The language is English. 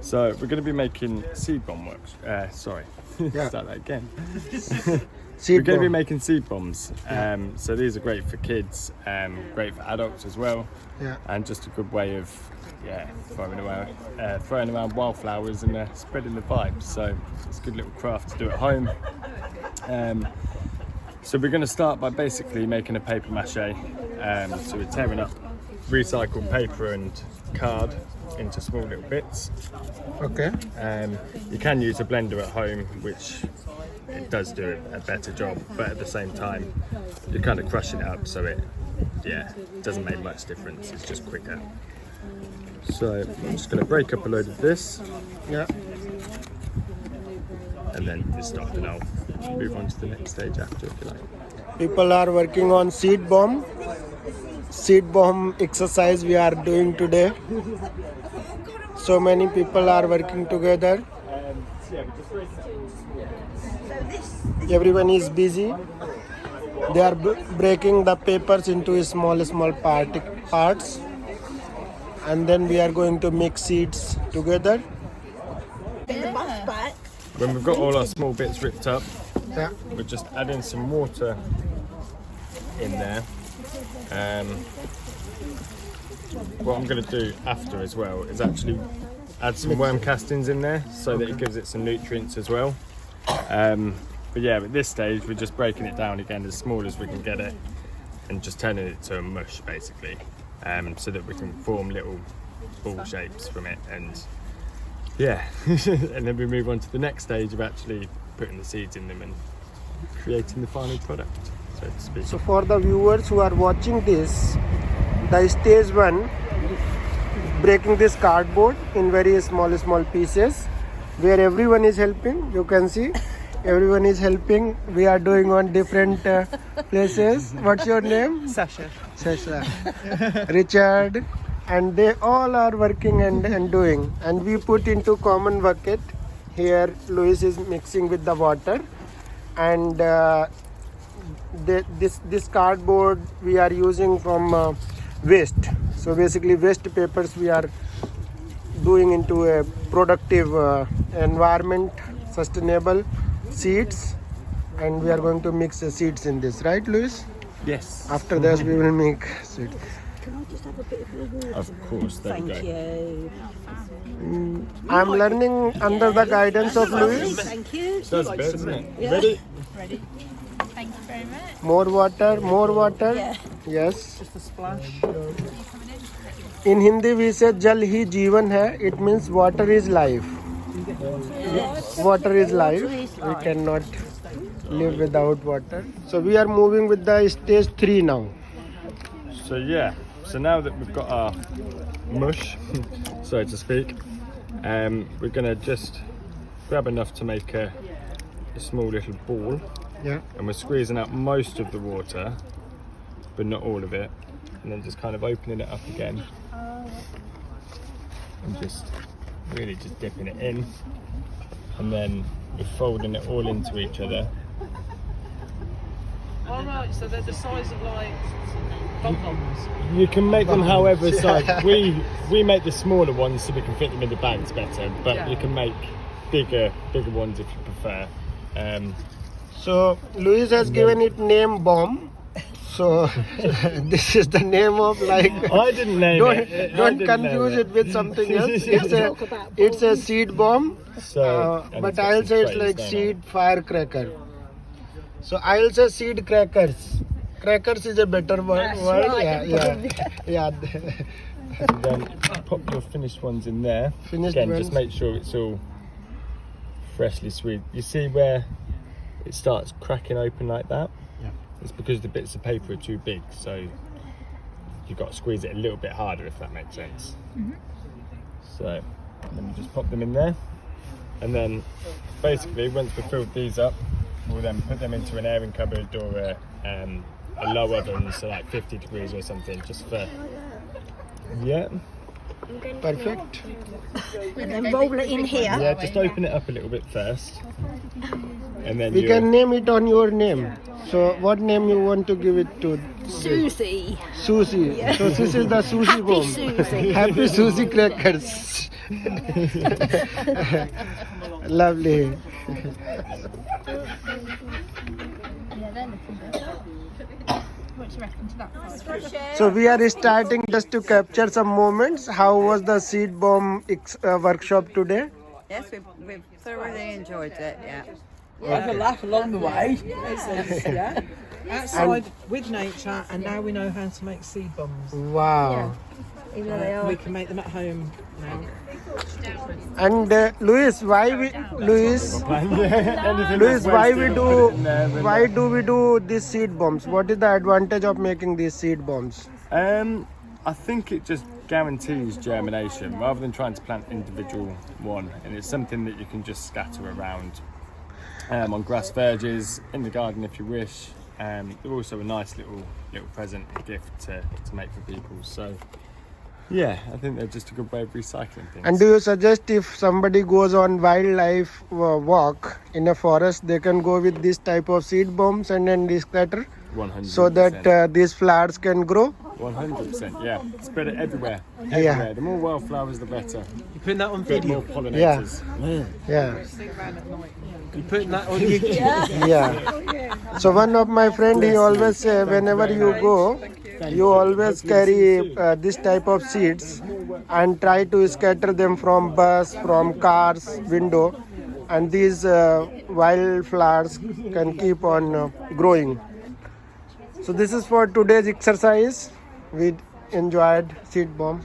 So we're going to be making seed bomb works. Sorry, Yeah. start that again. Seed We're going to be bomb. making seed bombs. So these are great for kids, great for adults as well, Yeah. and just a good way of throwing around wildflowers and spreading the vibes. So it's a good little craft to do at home. So we're going to start by basically making a paper mache. So we're tearing up recycled paper and card into small little bits. Okay. You can use a blender at home, which it does do a better job, but at the same time you're kind of crushing it up, so it doesn't make much difference. It's just quicker. So I'm just going to break up a load of this, Yeah. and then it's stopped, and I'll move on to the next stage after, if you like. People are working on seed bomb. Seed bomb exercise we are doing today. So many people are working together. Everyone is busy. They are breaking the papers into small parts, and then we are going to mix seeds together. When we've got all our small bits ripped up, Yeah. we're just adding some water in there. What I'm going to do after as well is actually add some worm castings in there, so that it gives it some nutrients as well. But yeah, at this stage we're just breaking it down again as small as we can get it, and just turning it to a mush basically, so that we can form little ball shapes from it, and and then we move on to the next stage of actually putting the seeds in them and creating the final product, so to speak. So for the viewers who are watching this, the stage one, breaking this cardboard in very small pieces, where everyone is helping. You can see everyone is helping. We are doing on different places. What's your name? Sasha. Richard, and they all are working and doing, and we put into common bucket. Here Louis is mixing with the water, and this cardboard we are using from waste. So basically waste papers we are doing into a productive environment, sustainable seeds, and we are going to mix the seeds in this, right Louis? Yes, After this we will make seeds. Can I just have a bit of your water? of course. There we Thank go. you. I'm learning under the guidance of Louis. Thank you. Does a bit, doesn't it? Yeah. Ready? Ready? Thank you very much. More water. Yeah. Yes. Just a splash. In Hindi we say Jal hi Jeevan hai. It means water is life. Water is life. We cannot live without water. So we are moving with the stage 3 now. So now that we've got our mush, so to speak, we're going to just grab enough to make a small little ball, Yeah. and we're squeezing out most of the water, but not all of it, and then just kind of opening it up again, and just really just dipping it in, and then we're folding it all into each other. All right, so they're the size of like pom-poms. You can make them however size. We make the smaller ones so we can fit them in the bags better, but Yeah. you can make bigger ones if you prefer. So Louis has given it name bomb. So this is the name of like. I didn't name Don't confuse it with something else. It's a seed bomb. So, and But it's got I'll some say it's trays, like don't seed firecracker. So I'll say seed crackers. Crackers is a better word. right. Yeah. And then pop your finished ones in there. Finished Again, ones. just make sure it's all freshly squeezed. You see where it starts cracking open like that? Yeah. It's because the bits of paper are too big, so you've got to squeeze it a little bit harder, if that makes sense. So then you just pop them in there, and then basically once we've filled these up, we'll then put them into an airing cupboard or a low oven, so like 50 degrees or something, just for Perfect. And then roll it in here. yeah, just open it up a little bit first, and then We can name it on your name. So what name you want to give it to? Susie. Susie. So this is the Susie bomb. Susie. Happy Susie crackers. Lovely. Yeah, they're looking good. What do you reckon to that side? So we are starting just to capture some moments. How was the seed bomb workshop today? Yes, we've thoroughly enjoyed it, yeah. Have a laugh along the way. Yeah. Outside with nature, and now we know how to make seed bombs. Wow. We can make them at home now. And Luis, why do we do these seed bombs? What is the advantage of making these seed bombs? I think it just guarantees germination rather than trying to plant individual one, and it's something that you can just scatter around on grass verges in the garden if you wish. They're also a nice little present gift to make for people. So yeah, I think they're just a good way of recycling things. And do you suggest if somebody goes on wildlife walk in a forest, they can go with this type of seed bombs and then they scatter 100%. so that these flowers can grow? 100%, yeah. Spread it everywhere. Yeah. Everywhere. The more wildflowers, the better. You putting that on Get video? more pollinators. Yeah. You putting that on YouTube? Yeah. So one of my friend, he always say, whenever you go, you always carry this type of seeds and try to scatter them from bus, from cars, window, and these wildflowers can keep on growing. So this is for today's exercise. We enjoyed seed bomb.